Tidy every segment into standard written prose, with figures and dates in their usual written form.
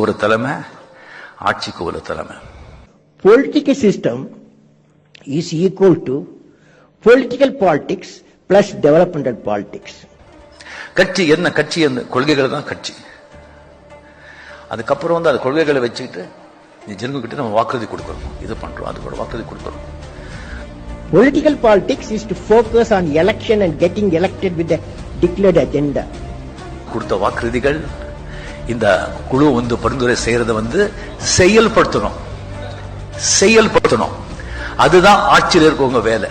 ஒரு தலைமை, ஆட்சிக்கு ஒரு தலைமை. Political system is equal to political politics plus developmental politics. கட்சி என்ன? கட்சி என்ன? கொள்கைகள் தான் கட்சி. அதுக்கப்புறம் வந்து அந்த கொள்கைகளை வச்சுக்கிட்டு நீ ஜனங்க கிட்ட நம்ம வாக்குறுதி கொடுக்கணும், இது பண்றோம், அது கூட வாக்குறுதி கொடுக்கணும். Political politics is to focus on election and getting elected with a declared agenda. கொடுத்த வாக்குறுதிகள் இந்த குழு வந்து பரிந்துரை செய்யறத வந்து செயல்படுத்தணும். அதுதான் ஆட்சியில் இருக்கவங்க வேலை.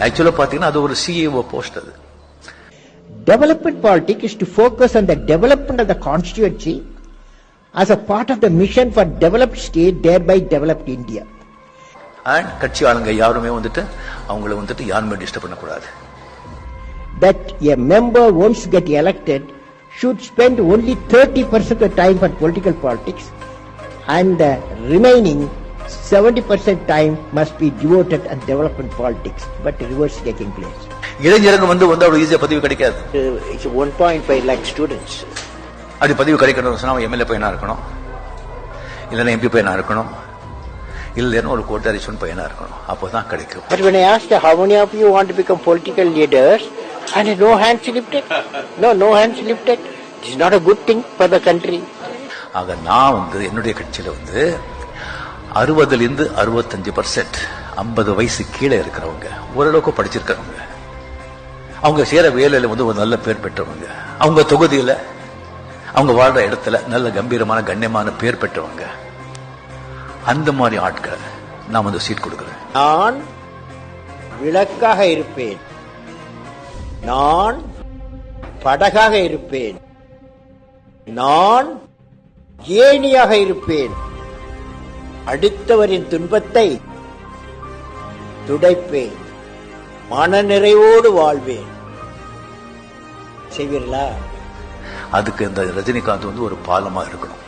ஆக்சுவலா பாத்தீங்கன்னா அது ஒரு சிஇஓ போஸ்ட். அது Development politics is to focus on the development of the constituency as a part of the mission for developed state, thereby developed India. And கட்சி ஆளுங்க யாருமே வந்துட்டு அவங்கள வந்துட்டு யாருமே டிஸ்டர்ப் பண்ணக்கூடாது. That a member once get elected should spend only 30% of the time for political politics and the remaining 70% time must be devoted at development politics, but reverse taking place. இளைஞருக்கு வந்து அவ்வளவு ஈஸியா பதிவு கிடைக்காது. It's 1.5 lakh students. அப்படி பதிவு கிடைக்கணும்னு சொன்னா எம்எல்ஏ பையனா இருக்கணும், இல்லைன்னா எம்பி பையனா இருக்கணும், இல்லைன்னா ஒரு கோட்டாரிஷன் பையனா இருக்கணும், அப்போதான் கிடைக்கும். But when I asked how many of you want to become political leaders, and no hands lifted. No hands lifted. It is not a good thing for the country. ஆக நான் வந்து என்னுடைய கட்சியில வந்து 60லிருந்து 65% 50 வயசு கீழே இருக்கிறவங்க, ஓரளவுக்கு படிச்சிருக்கிறவங்க, அவங்க சேர வேலையில வந்து ஒரு நல்ல பேர் பெற்றவங்க, அவங்க தொகுதியில அவங்க வாழ்ற இடத்துல நல்ல கம்பீரமான கண்ணியமான பேர் பெற்றவங்க, அந்த மாதிரி ஆட்களை நான் வந்து சீட் கொடுக்கிறேன். நான் விளக்காக இருப்பேன், நான் படகாக இருப்பேன், நான் ஏணியாக இருப்பேன், அடுத்தவரின் துன்பத்தை துடைப்பேன், மனநிறைவோடு வாழ்வேன். செய்வீர்களா? அதுக்கு இந்த ரஜினிகாந்த் வந்து ஒரு பாலமா இருக்கணும்.